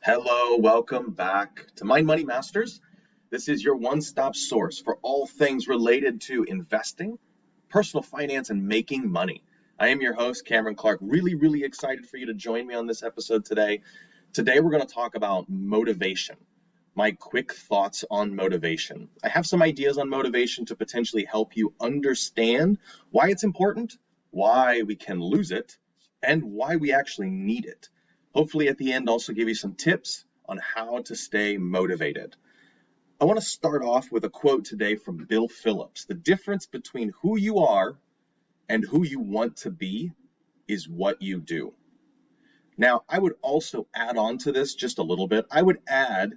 Hello, welcome back to Mind Money Masters. This is your one-stop source for all things related to investing, personal finance, and making money. I am your host, Cameron Clark. Really excited for you to join me on this episode today. Today, we're going to talk about motivation, my quick thoughts on motivation. I have some ideas on motivation to potentially help you understand why it's important, why we can lose it, and why we actually need it. Hopefully at the end also give you some tips on how to stay motivated. I want to start off with a quote today from Bill Phillips. The difference between who you are and who you want to be is what you do. Now, I would also add on to this just a little bit. I would add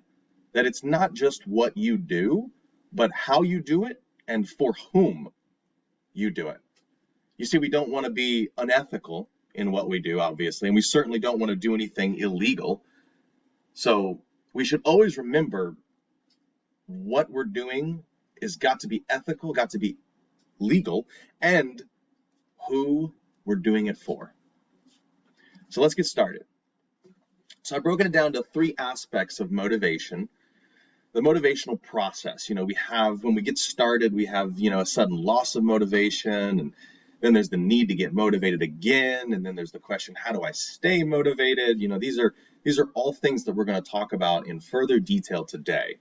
that it's not just what you do, but how you do it and for whom you do it. You see, we don't want to be unethical in what we do, obviously, and we certainly don't want to do anything illegal. So we should always remember what we're doing is got to be ethical, got to be legal, and who we're doing it for. So let's get started. So I've broken it down to three aspects of motivation. The motivational process, when we get started, we have, a sudden loss of motivation, and then there's the need to get motivated again, and then there's the question, how do I stay motivated? These are all things that we're going to talk about in further detail today.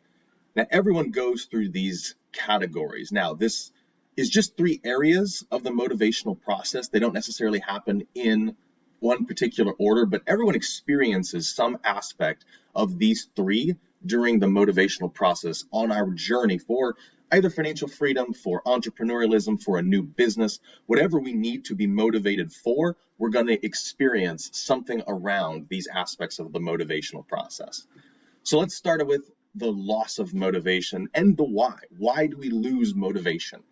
Now, everyone goes through these categories. Now, this is just three areas of the motivational process. They don't necessarily happen in one particular order, but everyone experiences some aspect of these three during the motivational process on our journey for either financial freedom, for entrepreneurialism, for a new business, whatever we need to be motivated for, we're going to experience something around these aspects of the motivational process. So let's start with the loss of motivation and the why. Why do we lose motivation?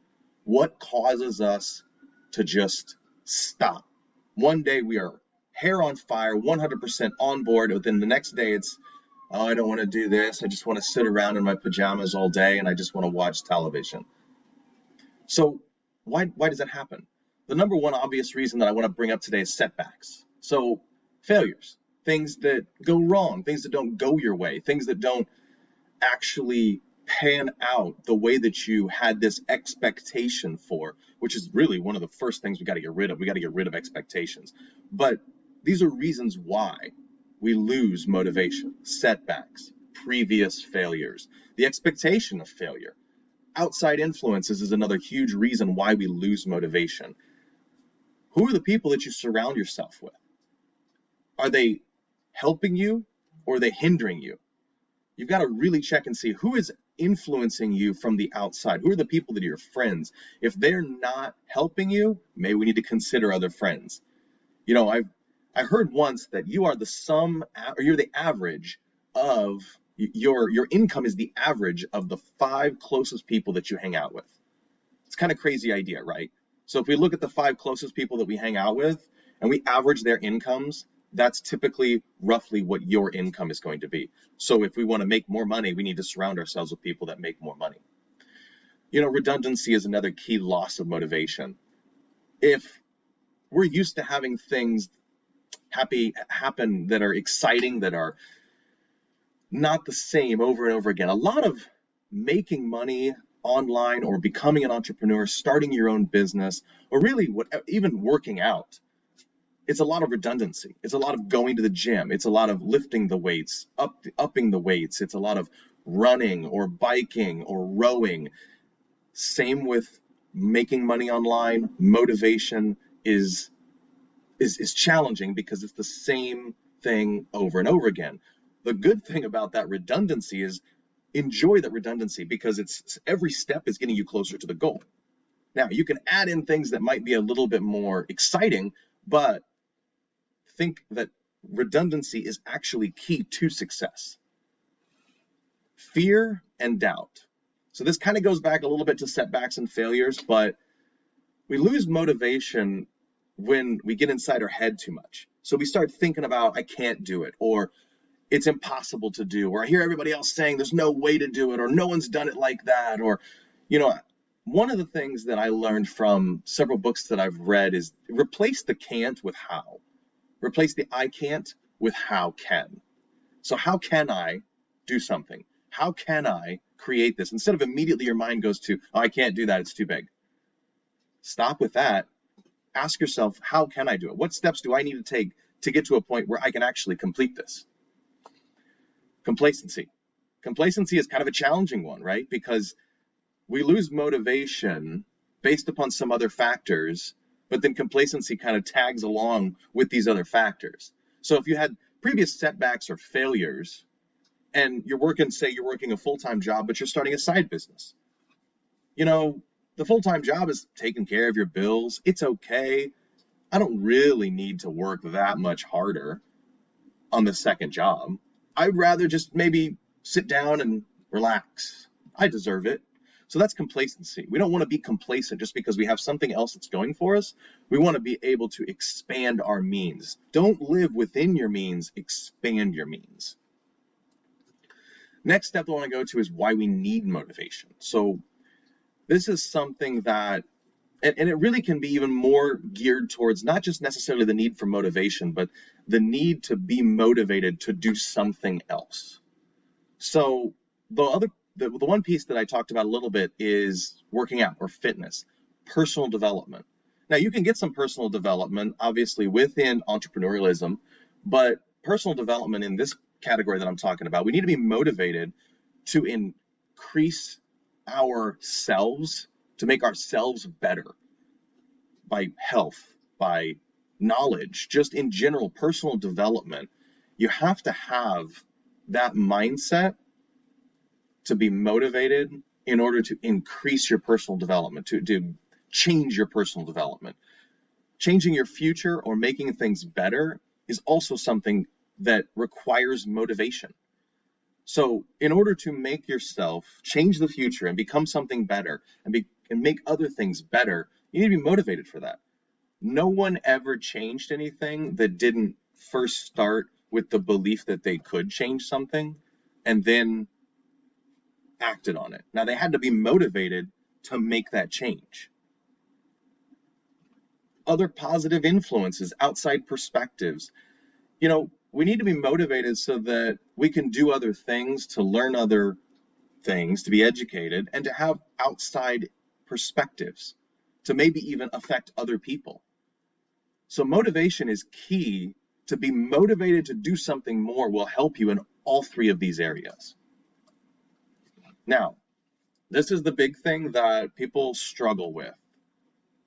What causes us to just stop? One day we are hair on fire, 100% on board, but then the next day it's, oh, I don't want to do this. I just want to sit around in my pajamas all day and I just want to watch television. So why does that happen? The number one obvious reason that I want to bring up today is setbacks. So failures, things that go wrong, things that don't go your way, things that don't actually pan out the way that you had this expectation for, which is really one of the first things we got to get rid of. We got to get rid of expectations. But these are reasons why we lose motivation: setbacks, previous failures, the expectation of failure. Outside influences is another huge reason why we lose motivation. Who are the people that you surround yourself with? Are they helping you or are they hindering you? You've got to really check and see who is influencing you from the outside. Who are the people that are your friends? If they're not helping you, maybe we need to consider other friends. I heard once that you are the sum, or you're the average of your income is the average of the 5 closest people that you hang out with. It's kind of crazy idea, right? So if we look at the 5 closest people that we hang out with and we average their incomes, that's typically roughly what your income is going to be. So if we want to make more money, we need to surround ourselves with people that make more money. Redundancy is another key loss of motivation. If we're used to having things happen that are exciting, that are not the same over and over again, a lot of making money online or becoming an entrepreneur, starting your own business, or really even working out, it's a lot of redundancy. It's a lot of going to the gym. It's a lot of lifting the weights, upping the weights. It's a lot of running or biking or rowing. Same with making money online. Motivation is challenging because it's the same thing over and over again. The good thing about that redundancy is enjoy that redundancy because it's every step is getting you closer to the goal. Now, you can add in things that might be a little bit more exciting, but think that redundancy is actually key to success. Fear and doubt. So this kind of goes back a little bit to setbacks and failures, but we lose motivation when we get inside our head too much. So we start thinking about, I can't do it, or it's impossible to do, or I hear everybody else saying there's no way to do it, or no one's done it like that, or, one of the things that I learned from several books that I've read is replace the can't with how. Replace the I can't with how can. So how can I do something? How can I create this? Instead of immediately your mind goes to, oh, I can't do that, it's too big. Stop with that. Ask yourself, how can I do it? What steps do I need to take to get to a point where I can actually complete this? Complacency. Complacency is kind of a challenging one, right? Because we lose motivation based upon some other factors, but then complacency kind of tags along with these other factors. So if you had previous setbacks or failures, and you're working a full-time job, but you're starting a side business, the full-time job is taking care of your bills. It's okay. I don't really need to work that much harder on the second job. I'd rather just maybe sit down and relax. I deserve it. So that's complacency. We don't want to be complacent just because we have something else that's going for us. We want to be able to expand our means. Don't live within your means, expand your means. Next step I want to go to is why we need motivation. So this is something that, and it really can be even more geared towards not just necessarily the need for motivation, but the need to be motivated to do something else. So the one piece that I talked about a little bit is working out or fitness, personal development. Now you can get some personal development obviously within entrepreneurialism, but personal development in this category that I'm talking about, we need to be motivated to increase ourselves, to make ourselves better by health, by knowledge, just in general personal development. You have to have that mindset to be motivated in order to increase your personal development, to change your personal development. Changing your future or making things better is also something that requires motivation. So in order to make yourself change the future and become something better and make other things better, you need to be motivated for that. No one ever changed anything that didn't first start with the belief that they could change something and then acted on it. Now they had to be motivated to make that change. Other positive influences, outside perspectives. We need to be motivated so that we can do other things, to learn other things, to be educated, and to have outside perspectives, to maybe even affect other people. So motivation is key. To be motivated to do something more will help you in all three of these areas. Now, this is the big thing that people struggle with,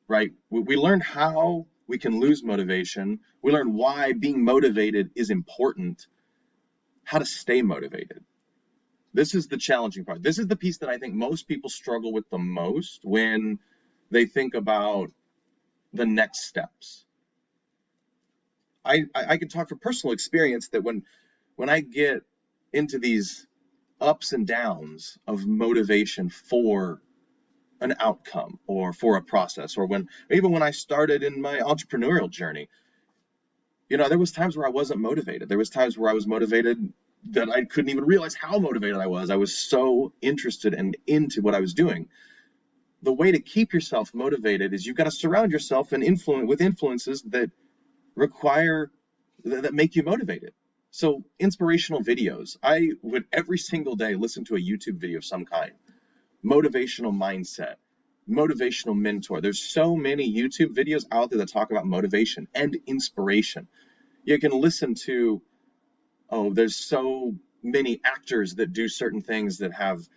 right? We learned how we can lose motivation. We learned why being motivated is important, how to stay motivated. This is the challenging part. This is the piece that I think most people struggle with the most when they think about the next steps. I can talk from personal experience that when I get into these ups and downs of motivation for an outcome or for a process, or even when I started in my entrepreneurial journey, there was times where I wasn't motivated. There was times where I was motivated that I couldn't even realize how motivated I was. I was so interested and into what I was doing. The way to keep yourself motivated is you've got to surround yourself with influences that make you motivated. So inspirational videos. I would every single day listen to a YouTube video of some kind. Motivational mindset, motivational mentor. There's so many YouTube videos out there that talk about motivation and inspiration. You can listen to, there's so many actors that do certain things that have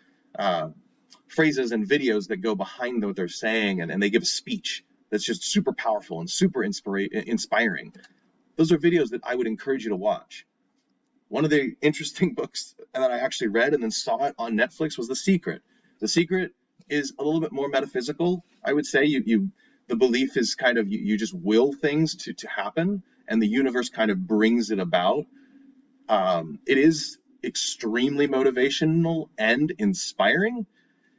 phrases and videos that go behind what they're saying, and they give a speech that's just super powerful and super inspiring. Those are videos that I would encourage you to watch. One of the interesting books that I actually read and then saw it on Netflix was The Secret. The Secret is a little bit more metaphysical, I would say. The belief is kind of you just will things to happen, and the universe kind of brings it about. It is extremely motivational and inspiring.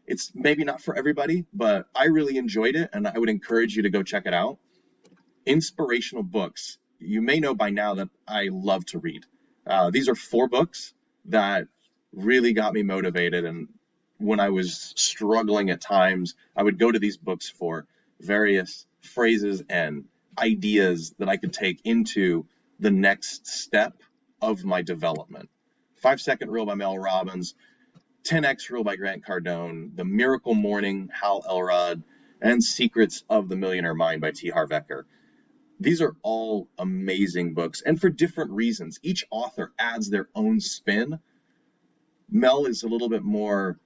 It's maybe not for everybody, but I really enjoyed it, and I would encourage you to go check it out. Inspirational books. You may know by now that I love to read. These are 4 books that really got me motivated, and when I was struggling at times, I would go to these books for various phrases and ideas that I could take into the next step of my development. 5-Second Rule by Mel Robbins, 10X Rule by Grant Cardone, The Miracle Morning, Hal Elrod, and Secrets of the Millionaire Mind by T. Harv Eker. These are all amazing books, and for different reasons. Each author adds their own spin. Mel is a little bit more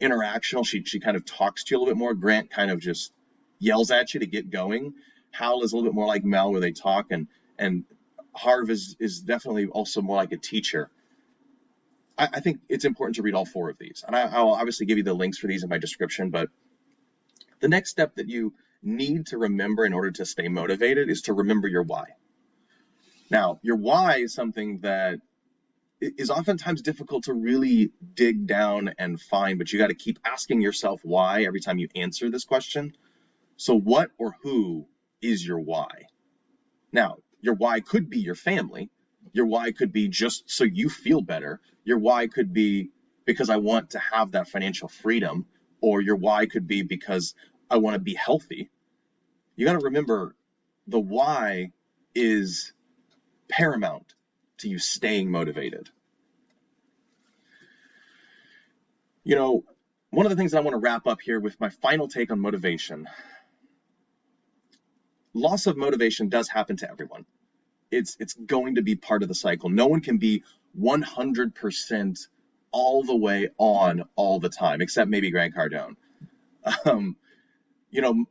interactional. She kind of talks to you a little bit more. Grant kind of just yells at you to get going. Hal is a little bit more like Mel, where they talk, and Harv is definitely also more like a teacher. I think it's important to read all 4 of these, and I'll obviously give you the links for these in my description. But the next step that you need to remember in order to stay motivated is to remember your why. Now, your why is something that is oftentimes difficult to really dig down and find, but you got to keep asking yourself why every time you answer this question. So what or who is your why? Now, your why could be your family. Your why could be just so you feel better. Your why could be because I want to have that financial freedom, or your why could be because I want to be healthy. You got to remember the why is paramount to you staying motivated. You know, one of the things that I want to wrap up here with my final take on motivation. Loss of motivation does happen to everyone. It's going to be part of the cycle. No one can be 100% all the way on all the time, except maybe Grant Cardone. You know,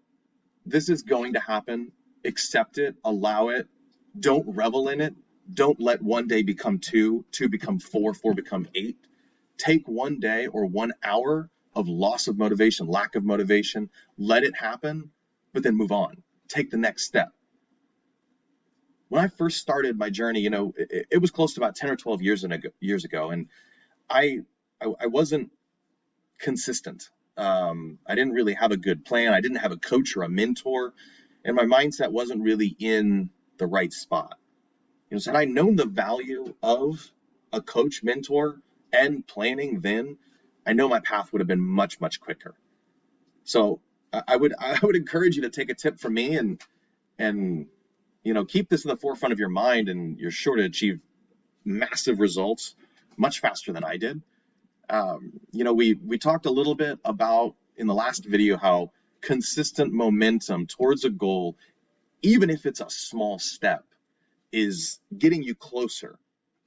this is going to happen. Accept it, allow it. Don't revel in it. Don't let one day become 2, 2 become 4, 4 become 8. Take one day or 1 hour of loss of motivation, lack of motivation, let it happen, but then move on. Take the next step. When I first started my journey, you know, it was close to about 10 or 12 years ago, and I wasn't consistent. I didn't really have a good plan. I didn't have a coach or a mentor, and my mindset wasn't really in the right spot. You know, so had I known the value of a coach, mentor, and planning then, I know my path would have been much, much quicker. So I would encourage you to take a tip from me and you know, keep this in the forefront of your mind, and you're sure to achieve massive results much faster than I did. You know, we talked a little bit about in the last video how consistent momentum towards a goal, even if it's a small step, is getting you closer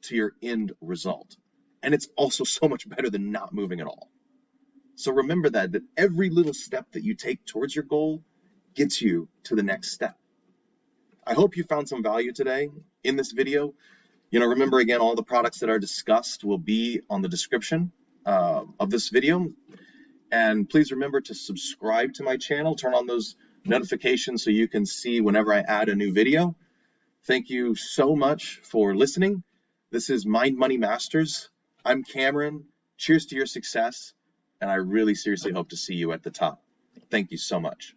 to your end result. And it's also so much better than not moving at all. So remember that every little step that you take towards your goal gets you to the next step. I hope you found some value today in this video. You know, remember again, all the products that are discussed will be on the description of this video. And please remember to subscribe to my channel, turn on those notifications so you can see whenever I add a new video. Thank you so much for listening. This is Mind Money Masters. I'm Cameron. Cheers to your success. And I really seriously hope to see you at the top. Thank you so much.